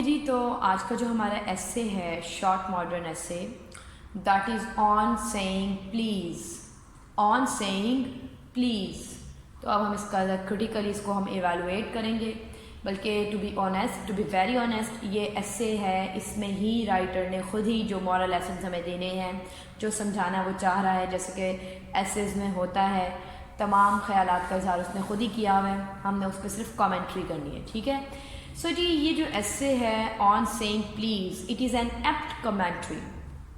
جی تو آج کا جو ہمارا ایسے ہے شارٹ ماڈرن ایسے that is on saying please. On saying please. تو اب ہم اس کا کرٹیکلی اس کو ہم ایویلویٹ کریں گے. بلکہ to be honest, to be very honest, یہ ایسے ہے, اس میں ہی رائٹر نے خود ہی جو مورل لیسنز ہمیں دینے ہیں, جو سمجھانا وہ چاہ رہا ہے, جیسے کہ ایسیز میں ہوتا ہے تمام خیالات کا اظہار اس نے خود ہی کیا ہوا ہے, ہم نے اس پہ صرف کامنٹری کرنی ہے. ٹھیک ہے. سو جی یہ جو ایسے ہے on saying please, it is an apt commentary.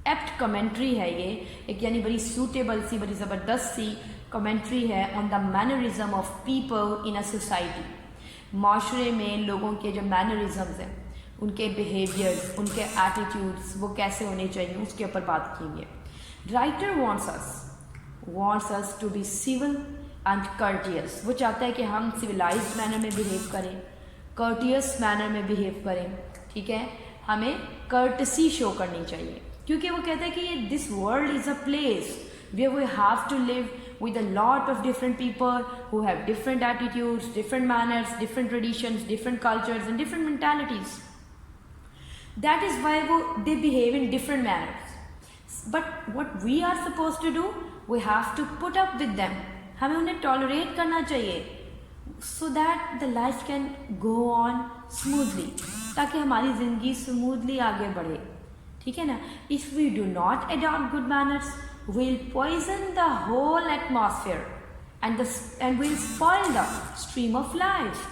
Apt commentary ہے یہ ایک, یعنی بڑی سوٹیبل سی, بڑی زبردست سی کمنٹری ہے on the mannerism of people in a society. معاشرے میں لوگوں کے جو مینرزمز ہیں, ان کے بیہیویئرز, ان کے ایٹیٹیوڈز وہ کیسے ہونے چاہیے, اس کے اوپر بات کی ہے. Writer wants us to be civil and courteous. وہ چاہتا ہے کہ ہم سویلائزڈ مینر میں بیہیو کریں, کرٹیس مینر میں بیہیو کریں. ٹھیک ہے. ہمیں کرٹسی شو کرنی چاہیے, کیونکہ وہ کہتا ہے کہ یہ this world is a place where we have to live with a lot of different people who have different attitudes, different manners, different traditions, different cultures and different mentalities. That is why they behave in different manners. But what we are supposed to do, we have to put up with them. ہمیں انہیں tolerate کرنا چاہیے so that the life can go on smoothly, تاکہ ہماری زندگی smoothly آگے بڑھے. ٹھیک ہے نا. If we do not adopt good manners, we'll poison the whole atmosphere and we'll spoil the stream of life.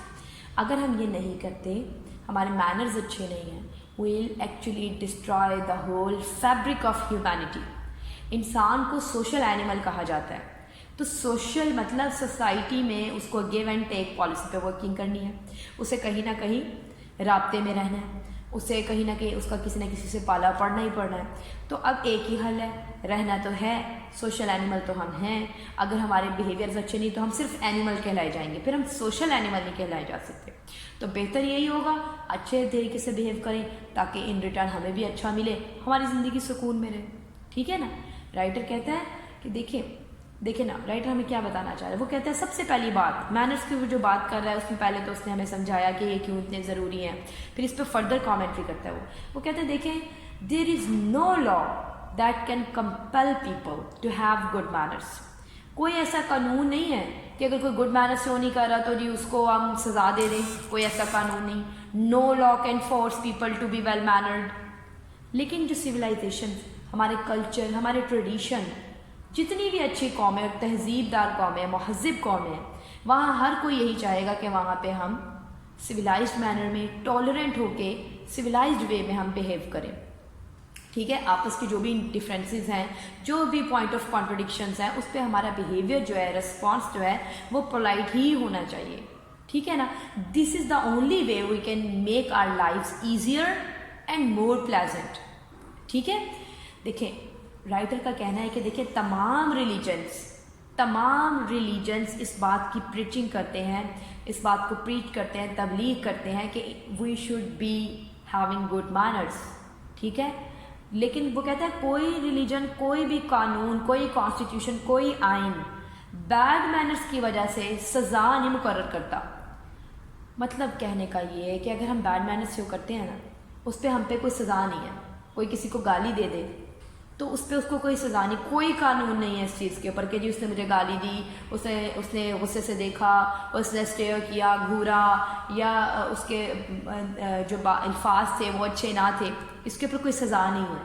اگر ہم یہ نہیں کرتے, ہمارے manners اچھے نہیں ہیں, we'll actually destroy the whole fabric of humanity. انسان کو social animal کہا جاتا ہے. تو سوشل مطلب سوسائٹی میں اس کو گیو اینڈ ٹیک پالیسی پہ ورکنگ کرنی ہے, اسے کہیں نہ کہیں رابطے میں رہنا ہے, اسے کہیں نہ کہیں اس کا کسی نہ کسی سے پالا پڑنا ہی پڑنا ہے. تو اب ایک ہی حل ہے, رہنا تو ہے, سوشل اینیمل تو ہم ہیں. اگر ہمارے بیہیویئرز اچھے نہیں تو ہم صرف اینیمل کہلائے جائیں گے, پھر ہم سوشل اینیمل نہیں کہلائے جا سکتے. تو بہتر یہی ہوگا اچھے طریقے سے بیہیو کریں تاکہ ان ریٹرن ہمیں بھی اچھا ملے, ہماری زندگی سکون میں رہے. ٹھیک ہے نا. رائٹر کہتا ہے کہ دیکھیں نا, رائٹر ہمیں کیا بتانا چاہ رہا ہے. وہ کہتا ہے سب سے پہلی بات, مینرز کی جو بات کر رہا ہے اس میں پہلے تو اس نے ہمیں سمجھایا کہ یہ کیوں اتنے ضروری ہیں, پھر اس پہ فردر کامنٹری کرتا ہے. وہ کہتا ہے دیکھیں, there is no law that can compel people to have good manners. کوئی ایسا قانون نہیں ہے کہ اگر کوئی گڈ مینرز شو نہیں کر رہا تو جی اس کو ہم سزا دے دیں. کوئی ایسا قانون نہیں. No law can force people to be well mannered. لیکن جو سویلائزیشن, ہمارے کلچر, ہمارے ٹریڈیشن, جتنی بھی اچھی قومیں اور تہذیب دار قومیں, مہذب قومیں, وہاں ہر کوئی یہی چاہے گا کہ وہاں پہ ہم سویلائزڈ مینر میں ٹالرنٹ ہو کے سویلائزڈ وے میں ہم بیہیو کریں. ٹھیک ہے. آپس کی جو بھی ڈفرینسز ہیں, جو بھی پوائنٹ آف کانٹرڈکشنز ہیں, اس پہ ہمارا بیہیویئر جو ہے, رسپانس جو ہے وہ پولائٹ ہی ہونا چاہیے. ٹھیک ہے نا. This is the only way we can make our lives easier and more pleasant. ٹھیک ہے. دیکھیں رائٹر کا کہنا ہے کہ دیکھیں تمام ریلیجنز اس بات کی پریچنگ کرتے ہیں, اس بات کو پریچ کرتے ہیں, تبلیغ کرتے ہیں کہ we should be having good manners. ٹھیک ہے. لیکن وہ کہتا ہے کوئی ریلیجن, کوئی بھی قانون, کوئی کانسٹیٹیوشن, کوئی آئین بیڈ مینرز کی وجہ سے سزا نہیں مقرر کرتا. مطلب کہنے کا یہ ہے کہ اگر ہم بیڈ مینرز شو کرتے ہیں نا, اس پہ ہم پہ کوئی سزا نہیں ہے. کوئی کسی کو گالی دے دے تو اس پہ اس کو کوئی سزا نہیں, کوئی قانون نہیں ہے اس چیز کے اوپر کہ جی اس نے مجھے گالی دی, اس نے غصے سے دیکھا, اس نے اسٹیئر کیا, گھورا, یا اس کے جو الفاظ تھے وہ اچھے نہ تھے, اس کے اوپر کوئی سزا نہیں ہے.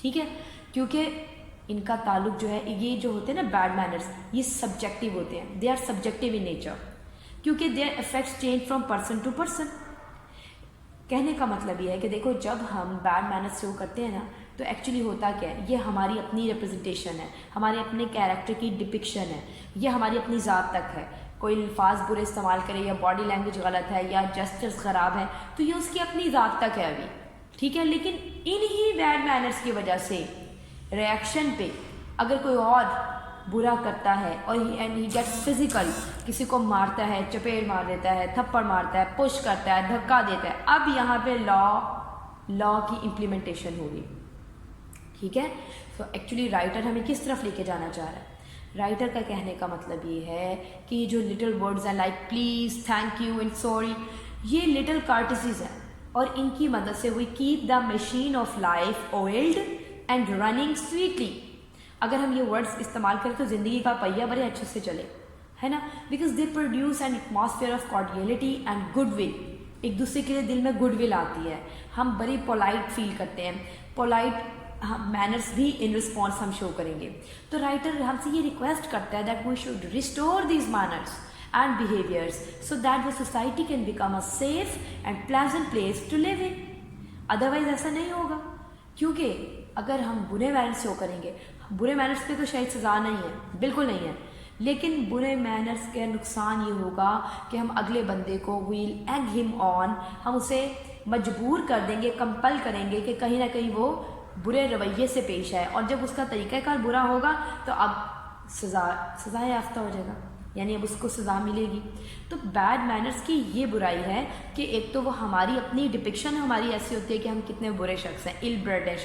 ٹھیک ہے. کیونکہ ان کا تعلق جو ہے, یہ جو ہوتے ہیں نا بیڈ مینرز, یہ سبجیکٹیو ہوتے ہیں. They are subjective in nature, کیونکہ they are affects change from person to person. کہنے کا مطلب یہ ہے کہ دیکھو جب ہم بیڈ مینرز شو کرتے ہیں نا تو ایکچولی ہوتا کیا ہے, یہ ہماری اپنی ریپرزنٹیشن ہے, ہمارے اپنے کیریکٹر کی ڈپکشن ہے, یہ ہماری اپنی ذات تک ہے. کوئی الفاظ برے استعمال کرے یا باڈی لینگویج غلط ہے یا جسچرز خراب ہے تو یہ اس کی اپنی ذات تک ہے ابھی. ٹھیک ہے. لیکن انہی بیڈ مینرز کی وجہ سے ریئیکشن پہ اگر کوئی اور برا کرتا ہے اور ہی گیٹس فزیکل, کسی کو مارتا ہے, چپیڑ مار دیتا ہے, تھپڑ مارتا ہے, پش کرتا ہے, دھکا دیتا ہے, اب یہاں پہ لا کی امپلیمنٹیشن ہوگی. ٹھیک ہے. تو ایکچولی رائٹر ہمیں کس طرف لے کے جانا چاہ رہا ہے. رائٹر کا کہنے کا مطلب یہ ہے کہ جو لٹل ورڈز ہیں like please, thank you and sorry, یہ لٹل کارٹسیز ہیں, اور ان کی مدد سے we keep the machine of life oiled and running sweetly. اگر ہم یہ ورڈس استعمال کریں تو زندگی کا پہیہ بڑے اچھے سے چلے, ہے نا, because they produce an atmosphere of cordiality and goodwill. ایک دوسرے کے لیے دل میں گڈ ول آتی ہے, ہم بڑی پولائٹ فیل کرتے ہیں, پولائٹ مینرس بھی ان رسپانس ہم شو کریں گے. تو رائٹر ہم سے یہ ریکویسٹ کرتا ہے that we should restore these manners and behaviors so that the society can become a safe and pleasant place to live in. Otherwise ایسا نہیں ہوگا, کیونکہ اگر ہم برے مینرس شو کریں گے, برے مینرس پہ تو شاید سزا نہیں ہے, بالکل نہیں ہے, لیکن برے مینرس کا نقصان یہ ہوگا کہ ہم اگلے بندے کو ویل ایگ ہم آن, ہم اسے مجبور کر دیں گے, کمپل کریں گے کہ کہیں نہ کہیں وہ برے رویے سے پیش آئے, اور جب اس کا طریقہ کار برا ہوگا تو اب سزا یافتہ ہو جائے گا, یعنی اب اس کو سزا ملے گی. تو بیڈ مینرس کی یہ برائی ہے کہ ایک تو وہ ہماری اپنی ڈپکشن ہماری ایسی ہوتی ہے کہ ہم کتنے برے شخص ہیں, ایل برڈ ہے,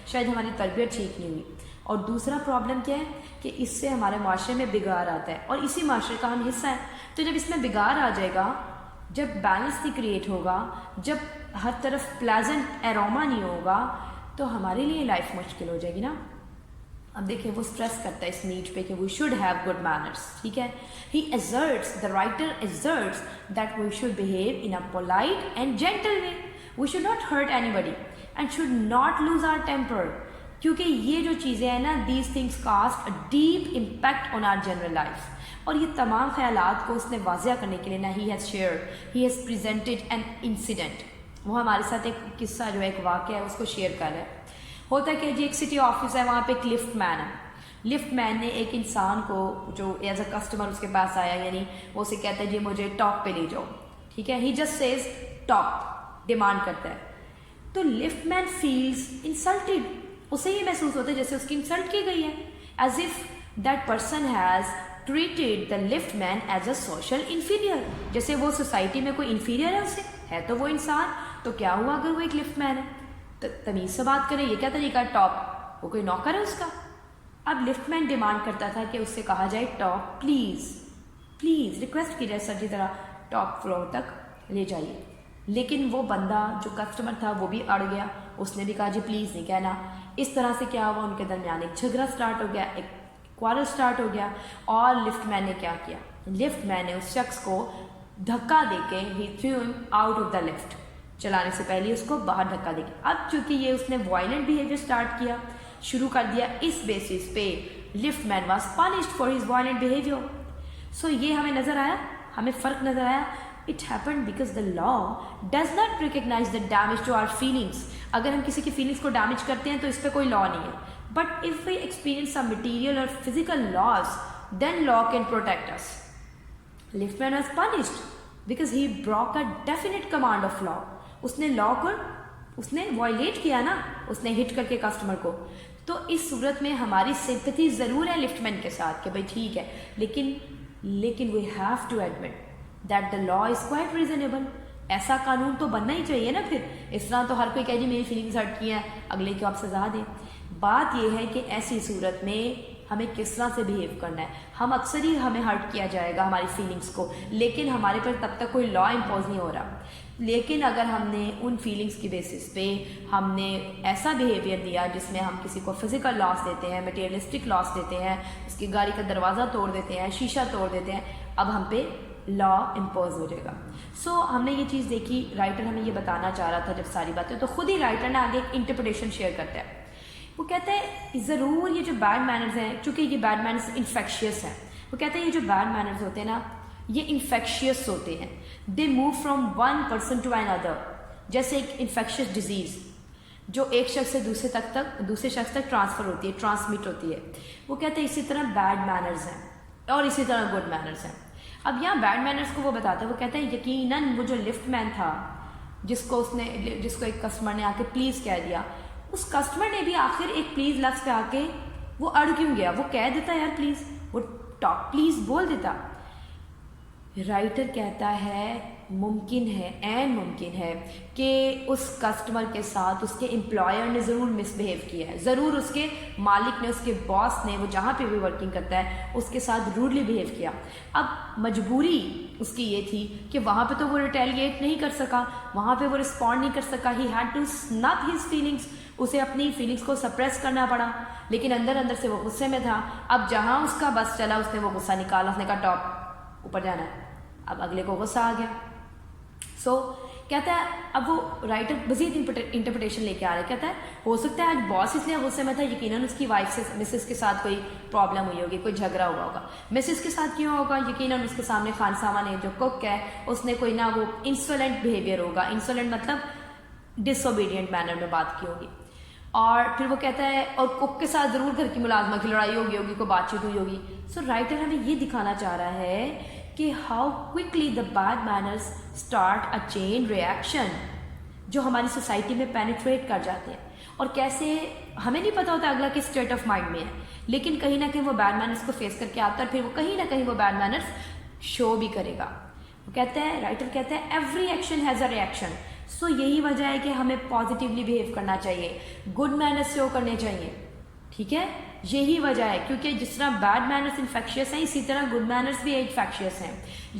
شاید ہماری تربیت ٹھیک نہیں ہوئی. اور دوسرا پرابلم کیا ہے کہ اس سے ہمارے معاشرے میں بگاڑ آتا ہے, اور اسی معاشرے کا ہم حصہ ہیں. تو جب اس میں بگاڑ آ جائے گا, جب بیلنس نہیں کریٹ ہوگا, جب ہر طرف پلیزنٹ ایروما نہیں ہوگا, تو ہمارے لیے لائف مشکل ہو جائے گی نا. اب دیکھیں وہ اسٹریس کرتا ہے اس نیڈ پہ کہ we should have good manners, ٹھیک ہے. He asserts, the writer asserts that we should behave in a polite and gentle way. We should not hurt anybody and should not lose our temper, کیونکہ یہ جو چیزیں ہیں نا, these things cast a deep impact on our general life. اور یہ تمام خیالات کو اس نے واضح کرنے کے لیے نا he has share, he has presented an incident. وہ ہمارے ساتھ ایک قصہ جو ہے, ایک واقعہ ہے, اس کو شیئر کر رہا ہے. ہوتا ہے کہ جی ایک سٹی آفس ہے, وہاں پہ ایک لفٹ مین ہے. لفٹ مین نے ایک انسان کو جو ایز اے کسٹمر اس کے پاس آیا, یعنی وہ اسے کہتا ہے جی مجھے ٹاپ پہ لے جاؤ, ٹھیک ہے. He just says top, demand کرتا ہے. تو لفٹ مین فیلز انسلٹیڈ, اسے یہ محسوس ہوتا ہے جیسے اس کی انسلٹ کی گئی ہے, as if that person has treated the lift man as a social inferior, جیسے وہ سوسائٹی میں کوئی انفیریئر ہے اسے, ہے تو وہ انسان, تو کیا ہوا اگر وہ ایک لفٹ مین ہے. تمیز سے بات کریں, یہ کیا طریقہ ہے, ٹاپ, وہ کوئی نوکر ہے اس کا. اب لفٹ مین ڈیمانڈ کرتا تھا کہ اس سے کہا جائے ٹاپ پلیز, پلیز ریکویسٹ کی جائے سر جی ذرا ٹاپ فلور تک لے جائیے. لیکن وہ بندہ جو کسٹمر تھا وہ بھی اڑ گیا, اس نے بھی کہا جی پلیز نہیں کہنا. اس طرح سے کیا ہوا, ان کے درمیان ایک جھگڑا سٹارٹ ہو گیا, ایک کوارل سٹارٹ ہو گیا. اور لفٹ مین نے کیا کیا, لفٹ مین نے اس شخص کو دھکا دے کے ہی تھریو ہم آؤٹ آف دا لفٹ, چلانے سے پہلے اس کو باہر دھکا دے گی. اب چونکہ یہ اس نے وائلنٹ بیہیویئر سٹارٹ کیا, شروع کر دیا, اس بیسس پہ lift man was punished for his violent behaviour. So یہ ہمیں نظر آیا, ہمیں فرق نظر آیا. It happened because the law does not recognise the damage to our feelings. اگر ہم کسی کی فیلنگس کو ڈیمیج کرتے ہیں تو اس پہ کوئی لا نہیں ہے. But if we experience some material اور physical laws, then law can protect us. Lift man was punished because he broke a defiant command of law. اس نے لا کو اس نے وائلیٹ کیا نا, اس نے ہٹ کر کے کسٹمر کو. تو اس صورت میں ہماری سمپتھی ضرور ہے لفٹ مین کے ساتھ کہ بھائی ٹھیک ہے, لیکن we have to admit that the law is quite reasonable. ایسا قانون تو بننا ہی چاہیے نا. پھر اس طرح تو ہر کوئی کہے جی میری فیلنگس ہرٹ کی ہیں, اگلے کو آپ سزا دیں. بات یہ ہے کہ ایسی صورت میں ہمیں کس طرح سے بیہیو کرنا ہے. ہم اکثر ہی ہمیں ہرٹ کیا جائے گا ہماری فیلنگس کو, لیکن ہمارے پر تب تک کوئی لا امپوز نہیں ہو رہا. لیکن اگر ہم نے ان فیلنگس کی بیسس پہ ہم نے ایسا بیہیویئر دیا جس میں ہم کسی کو فزیکل لاس دیتے ہیں, مٹیریلسٹک لاس دیتے ہیں, اس کی گاڑی کا دروازہ توڑ دیتے ہیں, شیشہ توڑ دیتے ہیں, اب ہم پہ لا امپوز ہو جائے گا. سو ہم نے یہ چیز دیکھی, رائٹر ہمیں یہ بتانا چاہ رہا تھا جب ساری باتیں, تو خود ہی رائٹر نے آگے ایک انٹرپریٹیشن شیئر کرتا ہے. وہ کہتا ہے ضرور یہ جو بیڈ مینرز ہیں, چونکہ یہ بیڈ مینرز انفیکشیس ہیں, وہ کہتا ہے یہ جو بیڈ مینرز ہوتے ہیں نا یہ انفیکشیس ہوتے ہیں. They move from one person to another, جیسے ایک انفیکشیس ڈیزیز جو ایک شخص سے دوسرے شخص تک ٹرانسفر ہوتی ہے, ٹرانسمٹ ہوتی ہے. وہ کہتے ہیں اسی طرح بیڈ مینرز ہیں اور اسی طرح گڈ مینرز ہیں. اب یہاں بیڈ مینرز کو وہ بتاتا ہے, وہ کہتا ہے یقیناً وہ جو لفٹ مین تھا جس کو ایک کسٹمر نے آ کے پلیز کہہ دیا, اس کسٹمر نے بھی آخر ایک پلیز لفظ پہ آ کے وہ اڑ کیوں گیا, وہ کہہ دیتا یار پلیز, وہ ٹاپ پلیز بول دیتا. رائٹر کہتا ہے ممکن ہے کہ اس کسٹمر کے ساتھ اس کے امپلائر نے ضرور مس بیہیو کیا ہے, ضرور اس کے مالک نے, اس کے باس نے, وہ جہاں پہ بھی ورکنگ کرتا ہے اس کے ساتھ روڈلی بیہیو کیا. اب مجبوری اس کی یہ تھی کہ وہاں پہ تو وہ ریٹیلیٹ نہیں کر سکا, وہاں پہ وہ رسپونڈ نہیں کر سکا. He had to snub his feelings, اسے اپنی فیلنگس کو سپریس کرنا پڑا, لیکن اندر سے وہ غصے میں تھا. اب جہاں اس کا بس چلا اس نے وہ غصہ نکالا, اس نے کہا ٹاپ اوپر جانا ہے. اب اگلے کو غصہ آ گیا. سو کہتا ہے اب وہ رائٹر مزید انٹرپریٹیشن لے کے آ رہا ہے. کہتا ہے ہو سکتا ہے آج باس اس لیے غصے میں تھا, یقیناً اس کی وائف سے مسز کے ساتھ کوئی پرابلم ہوئی ہوگی, کوئی جھگڑا ہوا ہوگا. مسز کے ساتھ کیوں ہوگا؟ یقیناً اس کے سامنے خانسامہ نے جو کک ہے اس نے کوئی نہ وہ انسولنٹ بیہیویئر ہوگا. انسولنٹ مطلب ڈس اوبیڈینٹ مینر میں بات کی ہوگی. اور پھر وہ کہتا ہے اور کک کے ساتھ ضرور گھر کی ملازمہ کی لڑائی ہوگی, کوئی بات چیت ہوئی ہوگی. سو رائٹر ہمیں یہ دکھانا چاہ رہا ہے کہ how quickly the bad manners start a chain reaction جو ہماری سوسائٹی میں پینیٹریٹ کر جاتے ہیں, اور کیسے ہمیں نہیں پتہ ہوتا اگلا کس اسٹیٹ آف مائنڈ میں ہے, لیکن کہیں نہ کہیں وہ بیڈ مینرز کو فیس کر کے آتا ہے, اور پھر وہ کہیں نہ کہیں وہ بیڈ مینرز شو بھی کرے گا. وہ کہتا ہے, رائٹر کہتا ہے every action has a reaction. So یہی وجہ ہے کہ ہمیں پازیٹیولی بیہیو کرنا چاہیے, گڈ مینرز شو کرنے چاہیے. ٹھیک ہے, یہی وجہ ہے, کیونکہ جس طرح بیڈ مینرز انفیکشیس ہیں اسی طرح گڈ مینرز بھی انفیکشیس ہیں.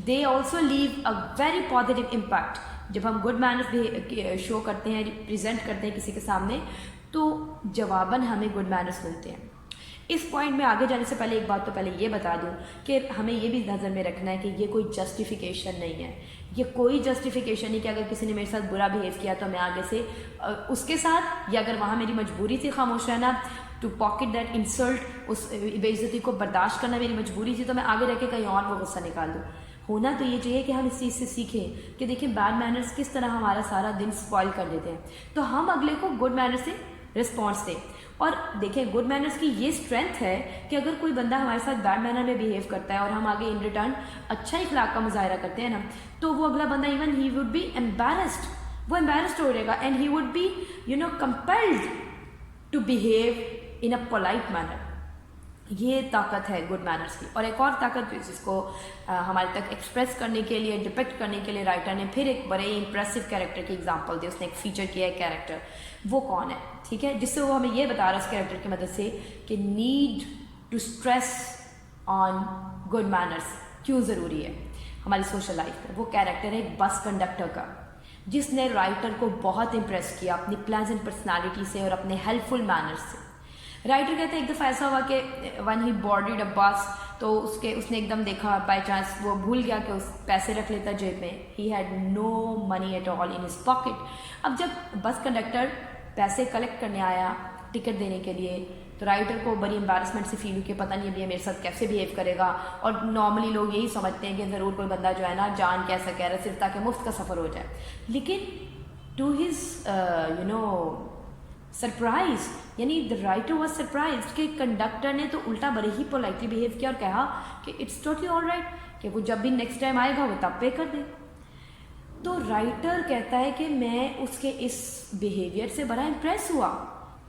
They also leave a very positive impact. جب ہم گڈ مینرز شو کرتے ہیں, پریزنٹ کرتے ہیں کسی کے سامنے, تو جواباً ہمیں گڈ مینرز ملتے ہیں. اس پوائنٹ میں آگے جانے سے پہلے ایک بات تو پہلے یہ بتا دوں کہ ہمیں یہ بھی نظر میں رکھنا ہے کہ یہ کوئی جسٹیفیکیشن نہیں ہے. یہ کوئی جسٹیفیکیشن نہیں کہ اگر کسی نے میرے ساتھ برا بیہیو کیا تو میں آگے سے اس کے ساتھ, یا اگر وہاں میری مجبوری تھی خاموش رہنا, ٹو پاکٹ دیٹ انسلٹ, اس بے عزتی کو برداشت کرنا میری مجبوری تھی, تو میں آگے رہ کے کہیں اور وہ غصہ نکال دوں. ہونا تو یہ چاہیے کہ ہم اس چیز سے سیکھیں کہ دیکھیں بیڈ مینرز کس طرح ہمارا سارا دن اسپوائل کر دیتے ہیں, تو ہم اگلے کو گڈ مینرز سے رسپانس دیں. اور دیکھیں گڈ مینرز کی یہ اسٹرینتھ ہے کہ اگر کوئی بندہ ہمارے ساتھ بیڈ مینر میں بیہیو کرتا ہے اور ہم آگے ان ریٹرن اچھا اخلاق کا مظاہرہ کرتے ہیں نا, تو وہ اگلا بندہ even he would be embarrassed, وہ ایمبیرسڈ ہو جائے گا, and he would be compelled to behave in a polite manner. یہ طاقت ہے گڈ مینرز کی. اور ایک اور طاقت جس کو ہمارے تک ایکسپریس کرنے کے لیے, ڈپکٹ کرنے کے لیے رائٹر نے پھر ایک بڑے امپریسو کیریکٹر کی ایگزامپل دی. اس نے ایک فیچر کیا ہے کیریکٹر, وہ کون ہے؟ ٹھیک ہے, جس سے وہ ہمیں یہ بتا رہا ہے اس کیریکٹر کی مدد سے کہ need to stress on good manners کیوں ضروری ہے ہماری سوشل لائف میں. وہ کیریکٹر ہے ایک بس کنڈکٹر کا, جس نے رائٹر کو بہت امپریس کیا اپنی پلیزنٹ پرسنالٹی سے اور اپنے ہیلپ فل مینرز سے. رائٹر کہتے ہیں ایک دفعہ ایسا ہوا کہ ون ہی بورڈڈ اے بس, تو اس نے ایک دم دیکھا بائی چانس وہ بھول گیا کہ اس پیسے رکھ لیتا جیب میں. He had no money at all in his pocket. اب جب بس کنڈکٹر پیسے کلیکٹ کرنے آیا ٹکٹ دینے کے لیے, تو رائٹر کو بڑی امبیرسمنٹ سے فیل ہوئی کہ پتہ نہیں ابھی میرے ساتھ کیسے بیہیو کرے گا. اور نارملی لوگ یہی سمجھتے ہیں کہ ضرور کوئی بندہ جو ہے نا جان کیسا کہہ رہا ہے صرف تاکہ مفت کا سفر ہو جائے. لیکن ٹو ہز سرپرائز, یعنی دا رائٹر واز سرپرائزڈ کہ کنڈکٹر نے تو الٹا بڑے ہی پولائٹلی بیہیو کیا اور کہا کہ اٹس ٹوٹلی آل رائٹ, کہ وہ جب بھی نیکسٹ ٹائم آئے گا وہ تب پے کر دے. تو رائٹر کہتا ہے کہ میں اس کے اس بیہیویئر سے بڑا امپریس ہوا,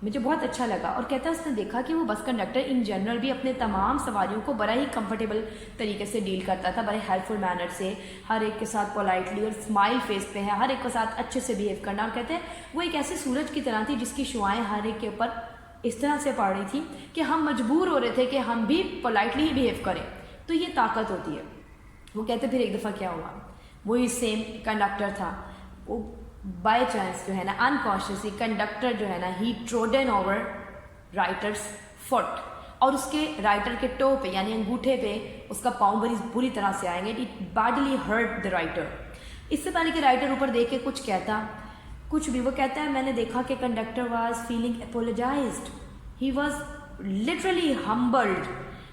مجھے بہت اچھا لگا. اور کہتا ہے اس نے دیکھا کہ وہ بس کنڈکٹر ان جنرل بھی اپنے تمام سواریوں کو بڑا ہی کمفرٹیبل طریقے سے ڈیل کرتا تھا, بڑے ہیلپ فل مینر سے, ہر ایک کے ساتھ پولائٹلی, اور اسمائل فیس پہ ہے, ہر ایک کے ساتھ اچھے سے بیہیو کرنا. اور کہتے ہیں وہ ایک ایسے سورج کی طرح تھی جس کی شعائیں ہر ایک کے اوپر اس طرح سے پڑ رہی تھی کہ ہم مجبور ہو رہے تھے کہ ہم بھی پولائٹلی ہی بیہیو کریں. تو یہ طاقت ہوتی ہے. وہ کہتے پھر ایک دفعہ کیا ہوا, وہی سیم کنڈکٹر تھا, وہ بائی چانس جو ہے نا انکانشیسلی کنڈکٹر جو ہے نا ہی ٹروڈن اوور رائٹرس فٹ, اور اس کے رائٹر کے ٹو پہ یعنی انگوٹھے پہ اس کا پاؤں بڑی بری طرح سے آئیں گے. It badly hurt the writer. اس سے پہلے کہ رائٹر اوپر دیکھ کے کچھ کہتا کچھ بھی, وہ کہتا ہے میں نے دیکھا کہ conductor was feeling apologized, he was literally humbled.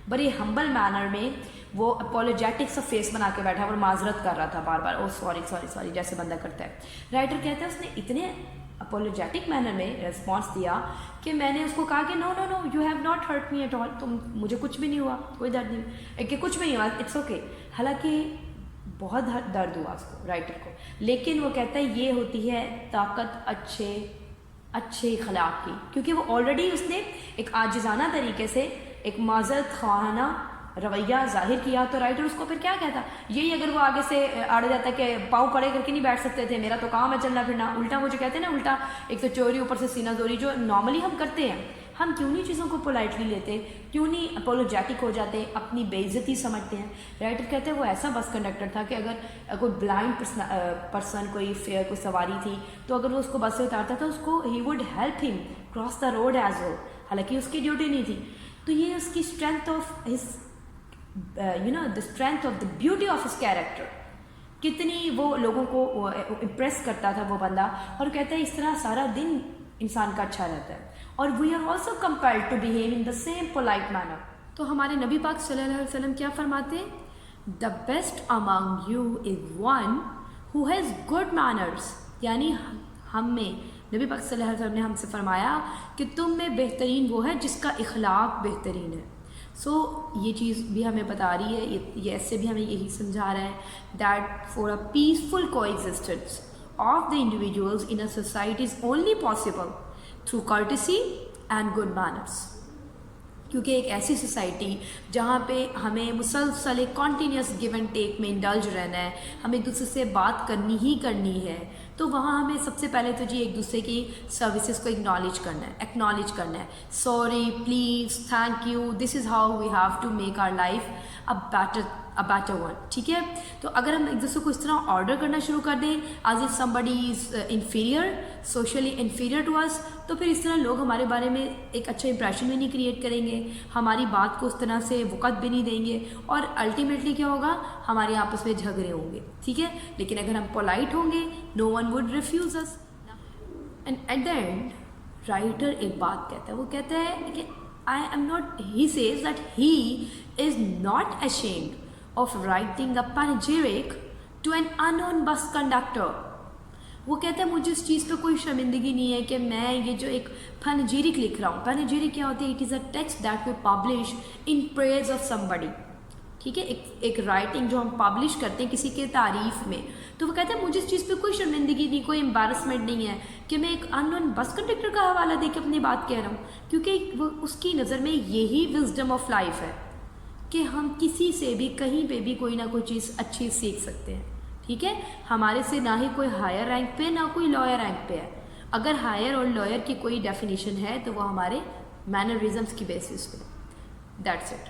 بڑی ہمبل مینر میں وہ اپولوجیٹک سا فیس بنا کے بیٹھا اور معذرت کر رہا تھا بار بار, او سوری سوری سوری جیسے بندہ کرتا ہے. رائٹر کہتا ہے اس نے اتنے اپولوجیٹک مینر میں رسپانس دیا کہ میں نے اس کو کہا کہ no no no you have not hurt me at all, تم مجھے کچھ بھی نہیں ہوا, کوئی درد نہیں, کہ کچھ بھی نہیں ہوا, اٹس اوکے. حالانکہ بہت درد ہوا اس کو رائٹر کو, لیکن وہ کہتا ہے یہ ہوتی ہے طاقت اچھے اخلاق کی, کیونکہ وہ آلریڈی اس نے ایک عاجزانہ طریقے سے, ایک معذرت خواہانہ رویہ ظاہر کیا تو رائٹر اس کو پھر کیا کہتا. یہی اگر وہ آگے سے آڑ جاتا کہ پاؤں کھڑے کر کے نہیں بیٹھ سکتے تھے, میرا تو کام ہے چلنا پھرنا, الٹا وہ جو کہتے ہیں نا الٹا ایک تو چوری اوپر سے سینہ زوری جو نارملی ہم کرتے ہیں, ہم کیوں نہیں چیزوں کو پولائٹلی لیتے, کیوں نہیں اپولوجیٹک ہو جاتے, اپنی بے عزتی سمجھتے ہیں. رائٹر کہتے ہیں وہ ایسا بس کنڈکٹر تھا کہ اگر کوئی بلائنڈ پرسن کوئی سواری تھی تو اگر وہ اس کو بس سے اتارتا تھا اس کو he would help him cross the road as well, حالانکہ اس کی ڈیوٹی نہیں تھی. تو یہ اس کی strength of his the strength of the beauty of his character, کتنی وہ لوگوں کو امپریس کرتا تھا وہ بندہ. اور کہتے ہیں اس طرح سارا دن انسان کا اچھا رہتا ہے. اور we are also compelled to behave in the same polite manner. تو ہمارے نبی پاک صلی اللہ علیہ وسلم کیا فرماتے ہیں, the best among you is one who has good manners, یعنی ہم میں نبی پاک صلی اللہ علیہ وسلم نے ہم سے فرمایا کہ تم میں بہترین وہ ہے جس کا اخلاق بہترین ہے. سو یہ چیز بھی ہمیں بتا رہی ہے, یہ ایسے بھی ہمیں یہی سمجھا رہا ہے that for a peaceful coexistence of the individuals in a society is only possible through courtesy and good manners. کیونکہ ایک ایسی سوسائٹی جہاں پہ ہمیں مسلسل ایک کنٹینیوس گیو اینڈ ٹیک میں انڈلج رہنا ہے, ہمیں ایک دوسرے سے بات کرنی ہی کرنی ہے, تو وہاں ہمیں سب سے پہلے تو جی ایک دوسرے کی سروسز کو ایکنالج کرنا ہے. Sorry, please, thank you, this is how we have to make our life a better one. ٹھیک ہے, تو اگر ہم ایک دوسرے کو اس طرح آرڈر کرنا شروع کر دیں as if somebody is inferior, socially inferior to us, تو پھر اس طرح لوگ ہمارے بارے میں ایک اچھا امپریشن بھی نہیں کریٹ کریں گے, ہماری بات کو اس طرح سے وقت بھی نہیں دیں گے, اور الٹیمیٹلی کیا ہوگا, ہمارے آپس میں جھگڑے ہوں گے. ٹھیک ہے, لیکن اگر ہم پولائٹ ہوں گے no one would refuse us. And at the end writer ایک بات کہتا ہے, وہ کہتا ہے کہ he says that he is not ashamed of writing a panegyric to an unknown bus conductor. وہ کہتا ہے مجھے اس چیز پہ کوئی شرمندگی نہیں ہے کہ میں یہ جو ایک panegyric لکھ رہا ہوں. panegyric کیا ہوتی ہے, it is a text that we publish in praise of somebody. ٹھیک ہے, ایک رائٹنگ جو ہم پبلش کرتے ہیں کسی کے تعریف میں, تو وہ کہتے ہیں مجھے اس چیز پہ کوئی شرمندگی نہیں, کوئی امبیرسمنٹ نہیں ہے کہ میں ایک ان نون بس کنڈکٹر کا حوالہ دے کے اپنی بات کہہ رہا ہوں, کیونکہ وہ اس کی نظر میں یہی وزڈم آف لائف ہے کہ ہم کسی سے بھی کہیں پہ بھی کوئی نہ کوئی چیز اچھی سیکھ سکتے ہیں. ٹھیک ہے, ہمارے سے نہ ہی کوئی ہائر رینک پہ نہ کوئی لوئر رینک پہ ہے. اگر ہائر اور لوئر کی کوئی ڈیفینیشن ہے تو وہ ہمارے مینرزمس کی بیسس پہ. That's it.